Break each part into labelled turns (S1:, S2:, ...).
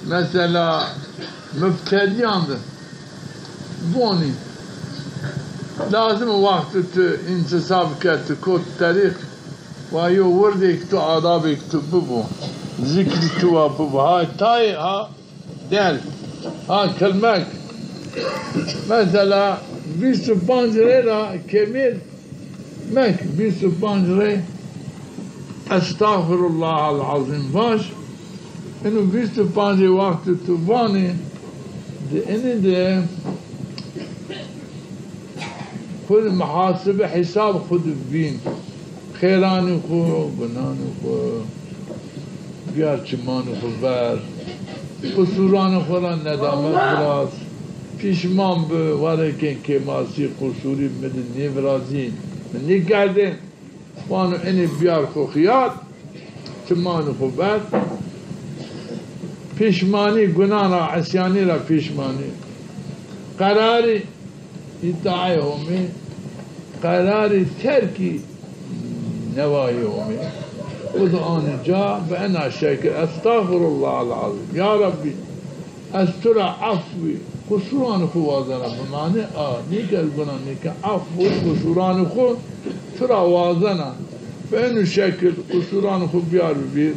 S1: مثلا مبتدیان بونی لازم وقت تو انتصاب کرد کد طریق و یو وردی که تو آدابی که تو ببو ذکر تو ببو ها تای ها دل ها کلمک مثلا 25 را کمیل مک 25 را استغفر الله العظیم باش اینو 25 وقت تو بانی اینه ده خود محاسبه حساب خود بین خیرانی خو بنانی خو بیار چمانی خو بر قصورانی خو را ندامت براز پیشمان به وارکن که ماسی قصوری مدن نیورازین من نگردن وانو اینی بیار خو خیاد چمانی خو بر پیشمانی گناه را عصیانی را پیشمانی قراری ادعای همی قراری ترکی نواهی همی خود آنجا به انا شکر استغفر الله العظیم یا ربی از تو را عفوی قصوران خو وازنه بمعنی نیک از گناه نیک عفوی قصوران خو تو را وازنه به انا شکر قصوران خو بیار بیر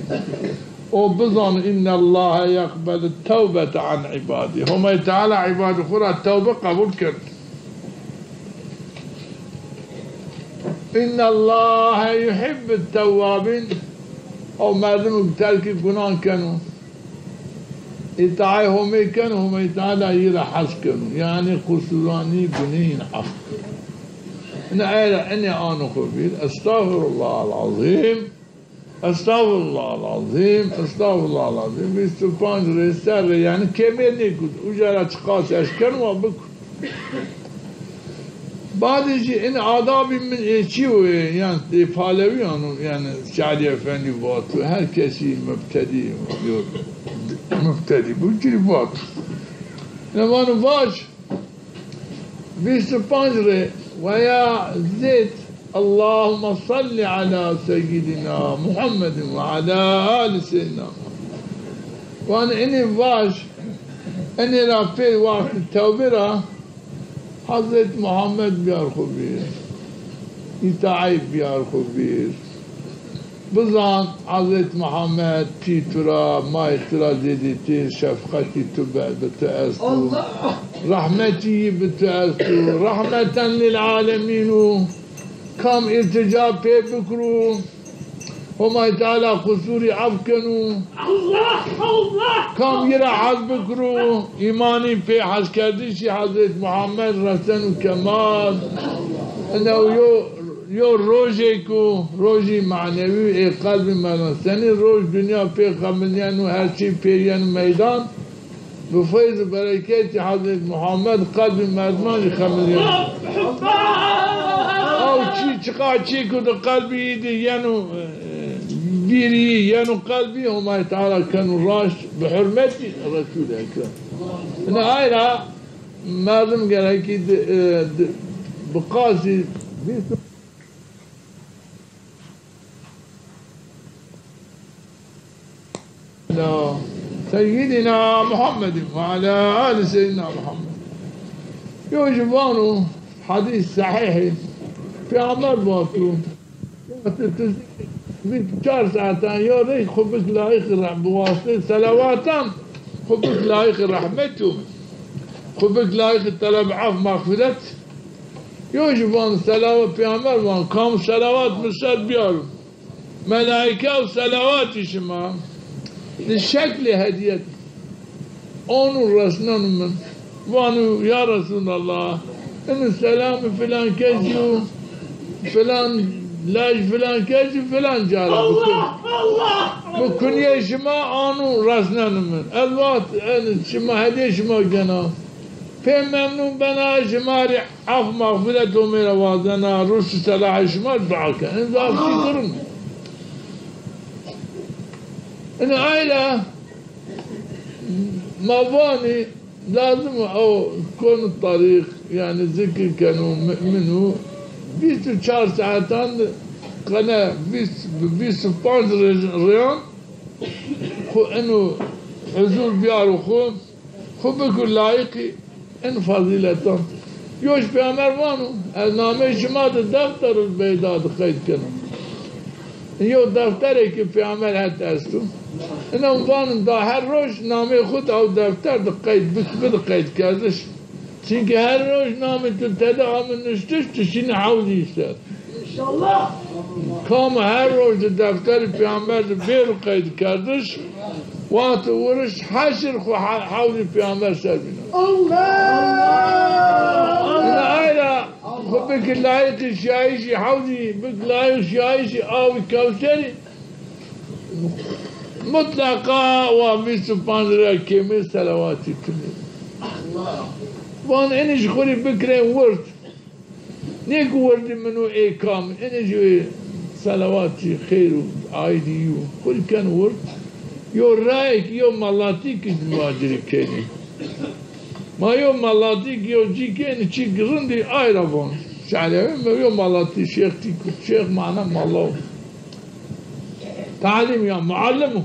S1: او بظن ان الله يقبل التوبة عن عباده هم تعالى عباده خورا التوبة قبول کرد ان الله يحب التوابين او مردم ترک گناه کنو اطاعه همه کنو هم تعالى يرا حس کنو يعني قصوراني گنين عفو اني آنو خبير استغفر الله العظيم استغفر الله العظيم استغفر الله العظيم 25 رسال يعني كمية نيكود وجرا تقاس اشكن وبك بعد يجي ان آدابي من ايشيو يعني فالوي يعني شعري افندي واتو هر كسي مبتدي بوجري واتو لما نواش 25 ويا زيت اللهم صل على سيدنا محمد وعلى آل سيدنا محمد وأنا إني باش إني رافي وقت التوبة حضرت محمد بيار خبير إتعيب بيار خبير بزان حضرت محمد تيترا ما يترا زيدتين شفقتي تبع بتأسو رحمتي بتأسو رحمة للعالمين كم ارتجاع پی بکرو وما تعالى قصوري عفكنو كم يرى حز بكرو إيماني في حز كردشي حضرت محمد رسن كمال انه يو روجي كو روجي معنوي قلب منسني روج دنيا في قمليان وهر شي في ميدان بفيض بركات حضرت محمد قلب مردمان خمليان او چی کد قلبی دی یعنی بیری یعنی قلبی هم تعالی کنو راش بحرمتی رسول اکرم نه ایرا مردم گرکی بقاسی سيدنا محمد وعلى آل سيدنا محمد يوجبانو حديث صحيح في عمر باتو من 4 ساعتان يا ريت خبز لايق بواسطة صلواتان خبز لايق رحمته خبز لايق طلب عفو مغفرت يوجبان صلوات في عمر بان كام صلوات مساد بيارو ملائكة وصلوات شما للشكل هدية أونو رسنان من وانو يا رسول الله إن السلام فلان كذي فلان لاج فلان كذي فلان جارة بكون يا شما أونو رسنان من الوقت شما هدية شما جنا في ممنون بنا شماري عف مغفرة وميرا وازنا رش سلاح شما دعاك إن ذا في درم إن عائلة مواني لازم أو كون الطريق يعني ذكر كانوا منه 24 ساعتان قناة 25 ريان خو إنه حضور بیارو خوب بکن لایقی این فضیلتان یوش پیامبر وانو از نامه شما در دفتر البیداد قید کنم یو دفتری که پیامبر حد استو اینا وانو دا هر روز نامه خود او دفتر در قید کردش چونکه هر روز نامه تو تدعا من نشتش تشین حوزی استاد انشالله کام هر روز دفتر پیامبر بیر قید کردش وقت ورش حشر خو حوزی پیامبر سر بینا الله اینا خو بک لایق شایشی حوزی بک لایق شایشی آوی کوثری مطلقا و 25 رکعه صلواتی کنید وان اینش خوری بکرین ورد نیک ورد منو ایکام اینش صلواتی خیر و عایدی و خوری کن ورد یو رایک یو ملاتی که مواجری کنی ما یو ملاتی که یو جی کنی چی گرندی آیرا بان شعلیه یو ملاتی شیخ تی شیخ معنی ملاو تعلیم یا معلمو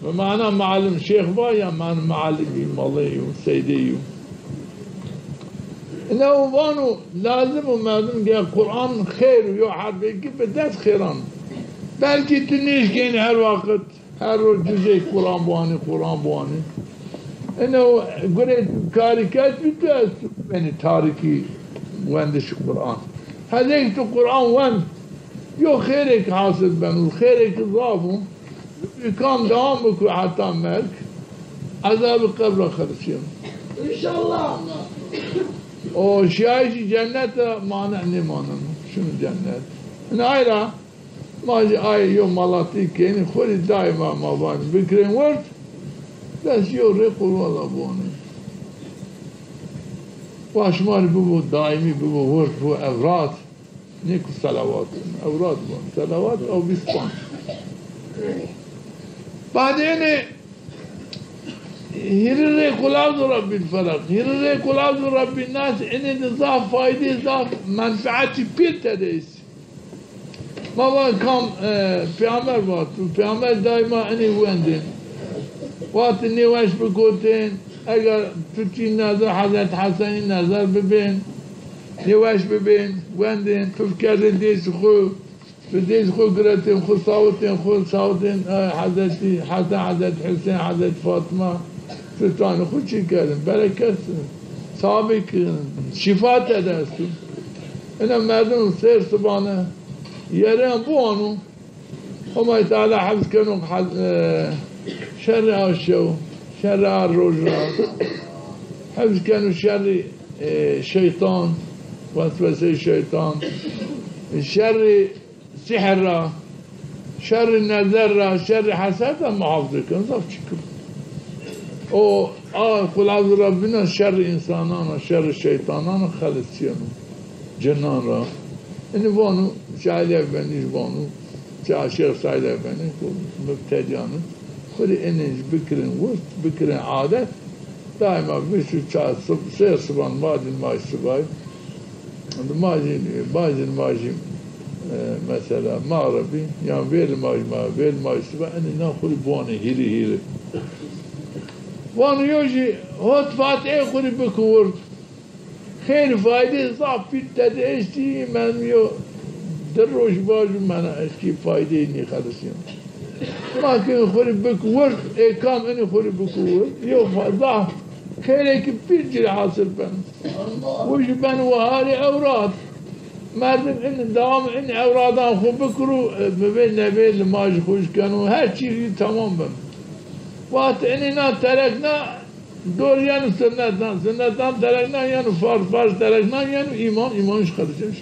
S1: بمعنى معلم شيخ بايا معنى معلمي مالي وسيدي إنه وانو لازم ومازم جاء القرآن خير ويو حربك بدأت خيران بلكي تنيش كين هر وقت هر جزء قرآن بواني إنه قريت كاريكات بتأس من تاريكي واندش القرآن هذيك القرآن وان يو خيرك حاصل بنو خيرك ضافو يقام دوامك حتى ملك عذاب القبر خلصين ان شاء الله او شايشي جنة ما نعني ما نعني شنو جنة انا ايرا ما اي يوم مالاتي كيني خوري دائما ما باني بكرين ورد بس يو ريقل ولا بوني واشمال ببو دائمي ببو ورد بو اوراد نيكو صلوات اوراد بون صلوات او بسبان بعدين هيرري قلاب ربي الفلق هيرري قلاب ربي الناس إن نضاف فايدة نضاف منفعتي بيت هديس ما كان في عمر في عمر دائما أني ويندين وقت إني واش بقولتين أجر تجي نظر حضرت حسن نظر ببين نواش ببين ويندين تفكرين ديس خو بديش خو قرأتين خو صوتين حضرتي حضرت حسين حضرت فاطمة فتان خو چی کردن برکت سابق شفات دستیم اینا مردم سیر سبانه یارم بوانو همه تعالی حفظ کنو شر آشو شر الروج را حفظ کنو شر شیطان وسوسه شیطان شر سحر را شر نظر را شر حسد را محافظه کن صاف چیکن او خلاص ربنا شر انسانان شر شیطانان خلصیان جنان را این وانو شعلی افندیش وانو شیخ سعید افندیش مبتدیانو خودی اینش بکرین وست بکرین عادت دائما بیشتر چهار سه صبح بعدین ماش صبح بعدین ماشی مثلا مغربي يعني بين الماي صبح اني ناخذ بواني هيري وانا يوجي هوت فات ايه خذ بكور خير فايدة صعب في التدريسي من يو دروش باجو من اشكي فايدة اني خلصين ما كان خذ بكور ايه كام اني خذ بكور يو ضعف خيرك بيجري حاصل بن وش بن وهاري اوراد مردم ان دوام ان اورادان خو بکرو ببین نبیل ماج خوش کنو هر چیزی تمام بم وقت اننا ترکنا دور یعنی سنتان ترکنا یعنی فرض ترکنا یعنی ایمانش خدشش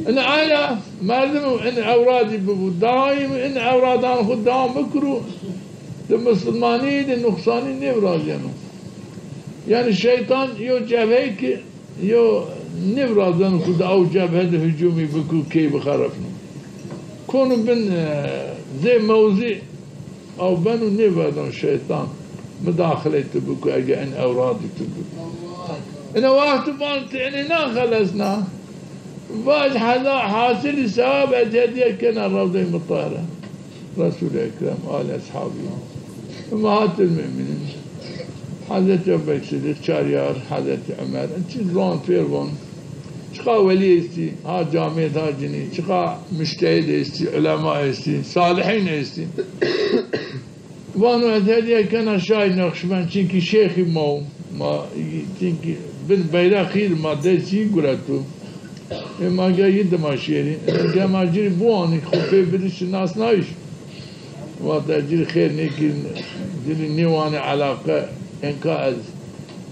S1: ان عائله مردم ان اورادی ببو دائم ان اورادان خود دوام بکرو ده مسلمانی ده نقصانی نبراز yani şeytan yo cevhe ki yo نبرازن خود او جبهه هجومي بكو كي بخرفنا كونوا بن زي موزي او بنو نبرازن شيطان مداخلة بكو اجا ان اورادي تبكو انا وقت بانت اننا خلصنا باج حاصل ثواب هدية كنا الروضة المطهرة رسول اكرم آل اصحابي أمهات المؤمنين حضرت أبو بكر شاريار حضرت عمر أنت زون فيرون شقا ولي استي ها جامعة ها جني شقا مجتهد استي علماء استي صالحين استي وانو هذه كان شاي نقشبند çünkü şeyhi ما çünkü ben bayrakir maddesi guratu ما جاي دمشيري جماجير بواني خفيف بدش الناس نايش وتأجير خير نيكين جري نيواني علاقة إنكاز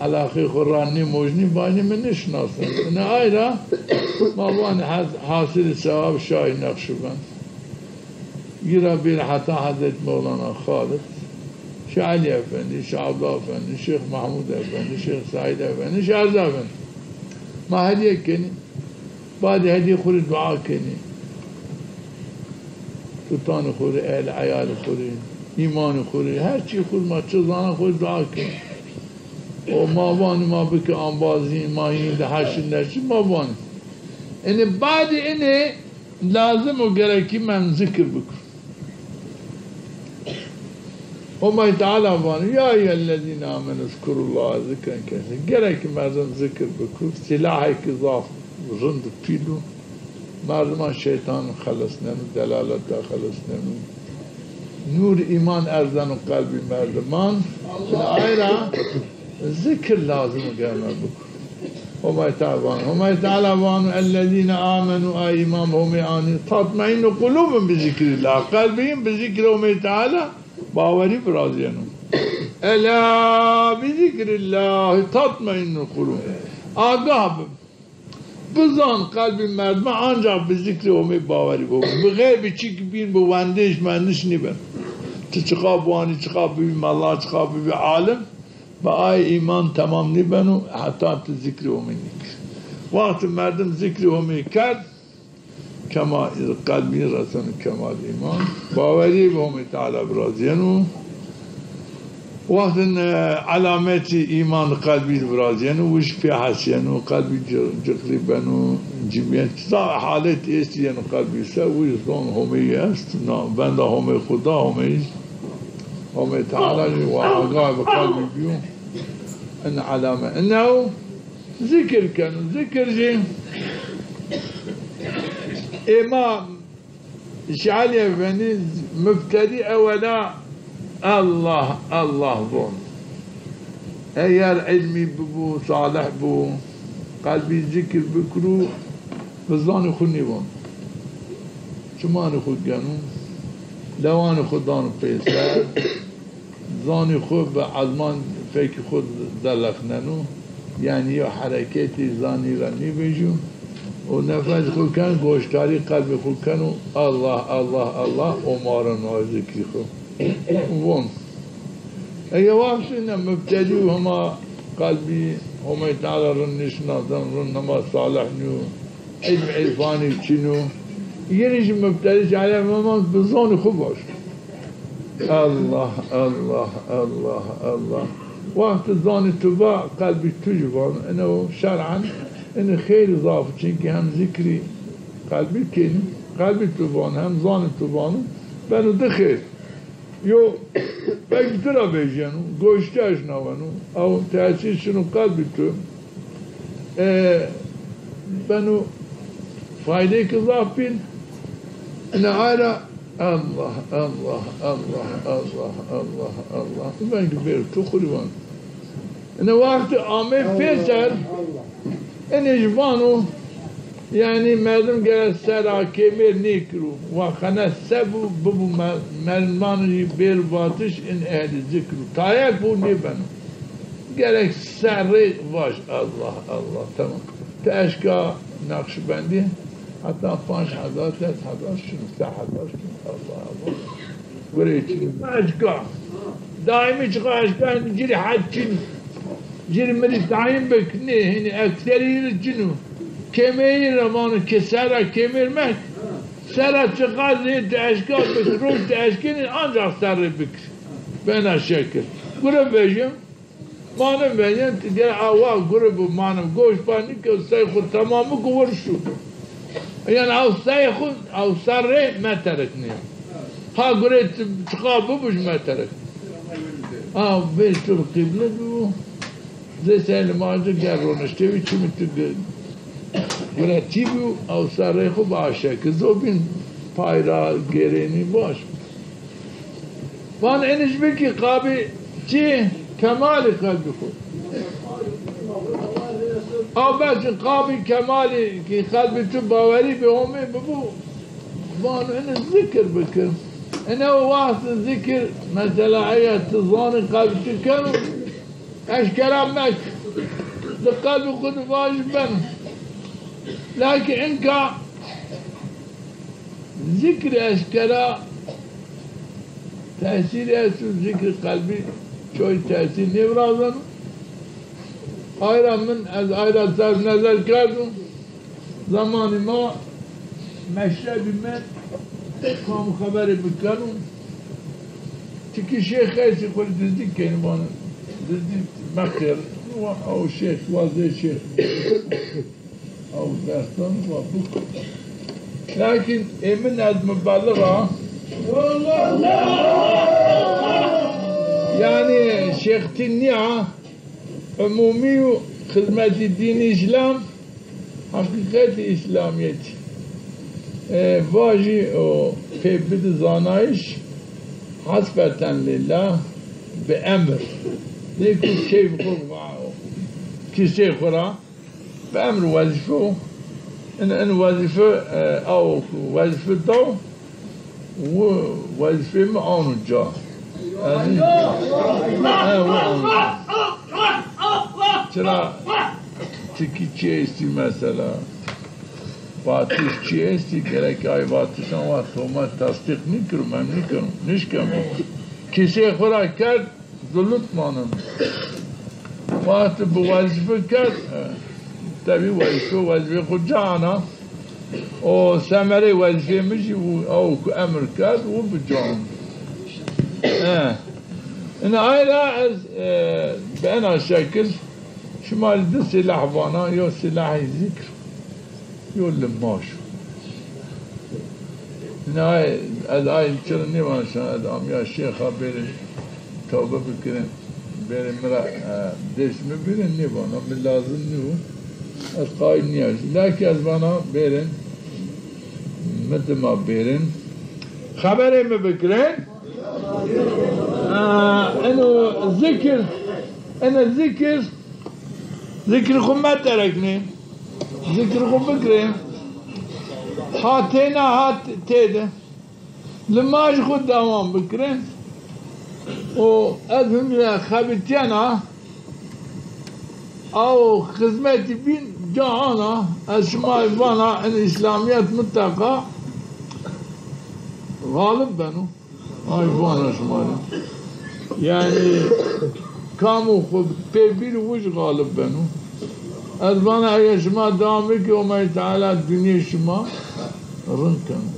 S1: علاقة خراني موجني باني منش ناصر أنا أيضا ما باني حاصل الثواب شاي نقشبند يرى بين حتى حضرت مولانا خالد شيخ علي أفندي شيخ عبد الله أفندي شيخ محمود أفندي شيخ سعيد أفندي شيخ عزا أفندي ما هدية كني بعد هدية خوري دعاء كني سلطان خوري أهل عيال خوري إيمان خوري هر چی خوري ما چزانا خوري دعاء كني وما باني ما بك أنبازين ما هين حشر نرشي ما باني إنه بعد إنه لازم وقرأكي من ذكر بكر وما تعالى باني يا أيها الذين آمنوا اذكروا الله ذكرا كثيرا قرأكي مردم ذكر بكر سلاحك ضعف رند فيلو مردمان شيطان خلصنا دلالة خلصنا نور إيمان أرزان قلبي مردمان الآيرة ذكر لازم قرأنا بكر وما يتعلمون الذين آمنوا إمام هم يعني تطمئن قلوبهم بذكر الله قلبهم بذكرهم تعالى باوري برازيانهم ألا بذكر الله تطمئن القلوب آقاب بزان قلب مردم ancak بذكرهم باوري بغير بچيك بين بواندش مندش نبن تشقا بواني تشقا بي الله تشقا بي عالم بآي إيمان تمام نبنو حتى تذكرهم منك وقت مردم ذكرهم كرد كما قلبي رسن كمال إيمان باوري بهم تعالى برازيانو وقت علامات إيمان قلبي برازيانو وش في حسيانو قلبي جقريبانو جميع حالات استيانو قلبي سوي ظن همي است بند همي خدا همي تعالى وعقاب قلبي بيوم أن علامة أنه ذكر كان ذكر جي إمام شعالي أفني مبتدئ أولا الله بون أيال علمي ببو صالح بو قلبي ذكر بكرو بزاني خوني بون شماني خود جانو لواني خودانو بيسر زاني خود بعضمان فيك خود دلخنانو يعني يو حركاتي زاني راني بيجو ونفذ خود كان گوشتاری قلب خود كانو الله ومارنا ذكري خود وون اي وقت إنه مبتدي وهما قلبي هما تعالى رنش نظام رنما صالح نيو علم عرفاني وشنو يريش مبتدي على ماما بظن خباش الله وقت الظن تباع قلبي تجبان انه شرعا انه خير اضافه چنكي هم ذكري قلبي كيني قلبي تبان هم ظن تبان بنو دخير يو بقدر بيجانو گوشتاش نوانو او تأسيس شنو قلبي تو بنو فايديك ضافين انا على الله من كبير تخربان انا وقت عامل فيسر ان جبانو يعني مردم قال سرا كبير نيكرو وخنا سبو ببو مرمان بير باتش ان اهل ذكر تايك بو نيبنو قالك سري واش الله تمام تاشكا نقشبندي حتى 5000 3000 شنو 11 الله وريت اشكا دائما اشكا نجري حاجين جري مري دائما بكني هنا اكثرين الجنو كمير رمان كسرة كمير مك سرة تقاضي تأشكال بس روز تأشكين أنجح سر بك بنا شكل قرب بيجم مانم بيجم تجي أواه قرب مانم قوش باني كو سيخو تمامو قورشو يعني أو سيخو أو سر ما تركني ها قريت تقابو بش ما ترك بيت القبلة زي سهل ماجر قررونش تبي چی میتو گراتیبو او سره خوب باشه که زوبین پایرا گرینی باش وان اینش بکی قابی چی کمال قلبی خود او بس قابی کمالی که قلبی تو باوری به همه ببو وان اینش ذکر بکن اینه وقت ذکر مثلا ایا تظان قلبی تو کنو اشکرا مک لقلب خود واجبا لكن انك ذكر اشكرا تأثير اسو ذكر قلبي شوي تأثير نبرازن آيرا من از آيرا صرف نظر کردم زمان ما مشرب من کام خبر بکنم تکی شیخ خیسی خود دزدیک کنیم دزدیک مخیر او شيخ واضح شيخ او داستان وابوك لكن من هذا مبالغة يعني شيخ تنيعة عمومي خدمة الدين الإسلام حقيقة إسلامية واجي في بد زانايش حسبة لله بأمر ليكون كيف كيسي خورا بأمر وظيفه إن وظيفة أو وظيفة دو وظيفة معانو جا چرا تکی چی استی مثلا باتش چی استی گرک آی باتشان وقت ما تصدیق نکرم من نشکم کسی خورا کرد ظلط مانم وقت به وظیفه کرد طبعی وظیفه خود جانا و ثمره وظیفه میشی او امر کرد و بجان این آیلا از به این شکل شمال ده سلاح بانا یا سلاح ذکر یا لماشو این از آیل چرا نیمانشان از آمیا شیخا برن توبه بکنن برن مرا دشمه برن نیبانا من لازم نیو از قایم نیاش لکه از بانا برن مت ما برن خبره می بکرن انو ذکر خود ما ترکنه ذکر خود بکرن هاتینا هات تیده لماش خود دوام بکرن و از هم خبیتینا او خدمتی بین جانا از شما ایوانا ان اسلامیت متقا غالب بنو ایوانا شما یعنی کامو خود پیبیر وش غالب بنو از بانا اگر شما دامی که اومای تعالی دنیا شما رن کنو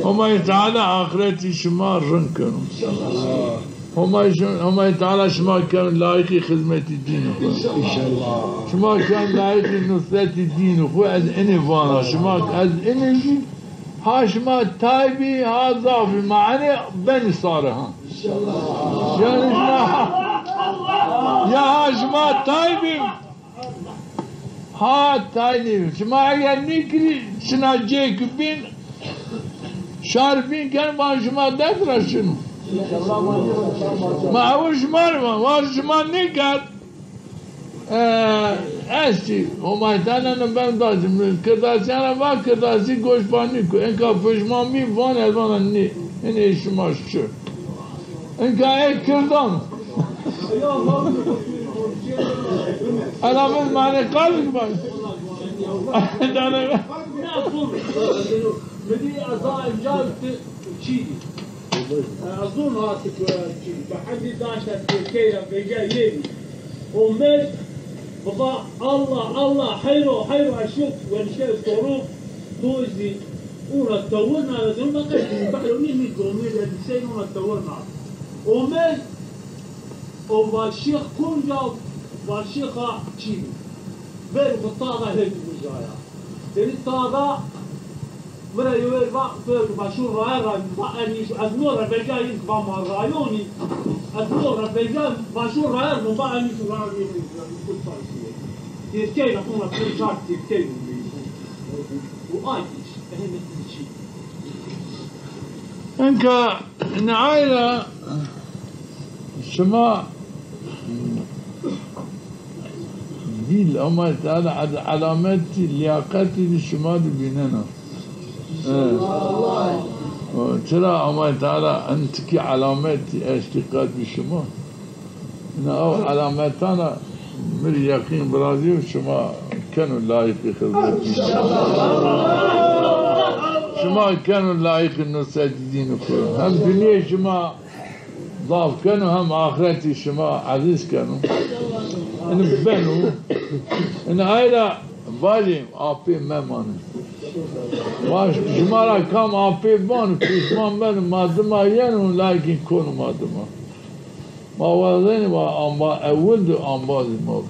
S1: اومای تعالی آخرتی شما رن کنو اومای تعالی شما کن لایقی خدمت دین خود شما کن لایقی نصرت دین خود از این وانا شما از این ها شما تایبی ها ضافی معنی بن ساره ها یعنی شما یا ها شما تایبی ها تایبی شما اگر نیکری شنا جیک بین شار بین کن با شما دست را شنو ما اول شما رو ما شما نیکر استی همایتانا نبند داشتیم کرداسیانا با کرداسی گوشبانی کو اینکا پشمامی وان الوانا نی این شما شو اینکا ای کردان علامت معنی قلب باید
S2: بدي أصائب جالت شيدي أظن هاتك شيدي بحدي داشت كيرا بيجا يبي ومن بابا الله حيرو أشوف والشيء الصاروخ توزي ونا تطورنا لازم ما قلت بحلو مين كرومير الشيء ونا تطورنا ومن وبالشيخ كونجا والشيخ شيدي بين بالطاقة هيك بجايا يعني الطاقة مرة يويل باشور رائع أني أزمور ربيجا ينكبا مع رايوني أزمور ربيجا باشور رائع مبا أني سراني كل فايسية تيركي نقوم كل شهر تيركي وآيتش أهم الشيء
S1: إنك نعايلة شما دي الأمة تعالى علامات لياقتي للشما بيننا ترى أمة تعالى أنت كي علامات اشتقاق بالشما أو علاماتنا من اليقين برازي وشما كانوا لايق خدمتي شما كانوا لايق إنه ساجدين وكل هم دنيا شما ضاف كانوا هم آخرتي شما عزيز كانوا إن بنوا إن عائلة بالي آبي ممان واش شما كم آبي بان كيسمان بن مادما ينون لكن كونوا مادما ما وزين وأنبا أول أنباز مود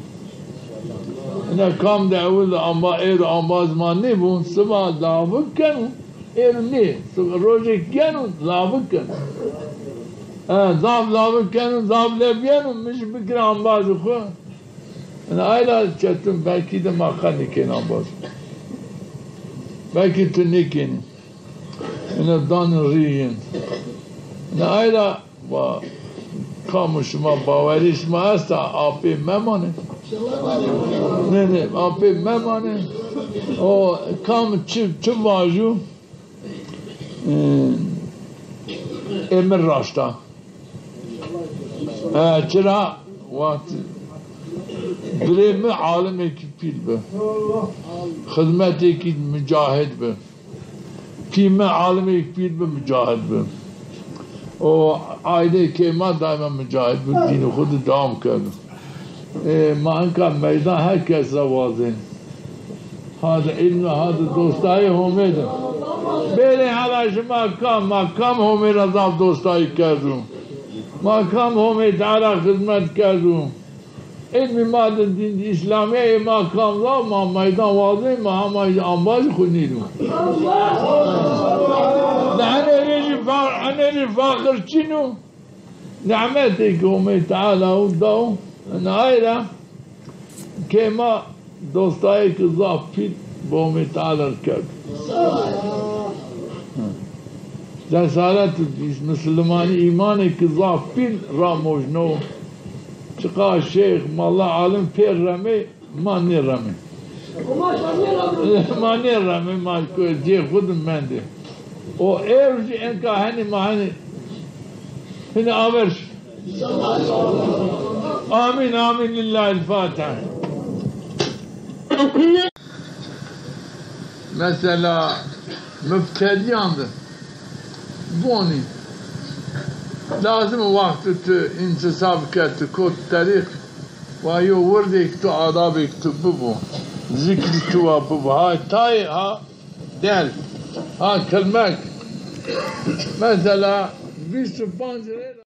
S1: إن كم ده أول أنبا إير أنباز ما نبون سبا دافق كانوا إير ني روجي كانوا دافق كانوا ضاف لابد كانوا ضاف لبيانوا مش بكرة أنباز خو أنا عائلة شتم باكي ده ما خاني كين أنباز باكي تني كين أنا دان الريين أنا عائلة وكامش ما باوريش ما أستا أبي ممانه نه أبي ممانه أو كام چه واجو امر راشتا چرا وقت بریم عالم کی پیل به خدمت کی مجاهد به پیم عالم کی پیل به مجاهد به و عائله که ما دائما مجاهد به دین خود دام کرد ما انکا میدان هر کس واضح هذا علم هذا دوستای همه بله حالا شما کم همه رضا دوستای کردم ما کم همه تعالی خدمت کردم علم ما دین اسلامی ما کم لا ما میدان واضح ما همه انباز خونیدم نه فاخر چینو نعمتی که همه تعالی و داو نهایره که ما دوستایی که ضافید با همه تعالی کرد جسارت مسلمانی ایمانی که ضافید را مجنو چقا شیخ مالله عالم پیر رمی ما نی رمی ما نی رمی ما جی خودم منده و ایرجی انکا هنی ما هنی آورش آمين آمين لله الفاتحة مثلا مبتدئان ده بوني لازم وقت انتصاب كت كود تاريخ ويو وردك تو آدابك تو ببو ذكر تو ببو هاي تاي ها دل ها كلمك مثلا 25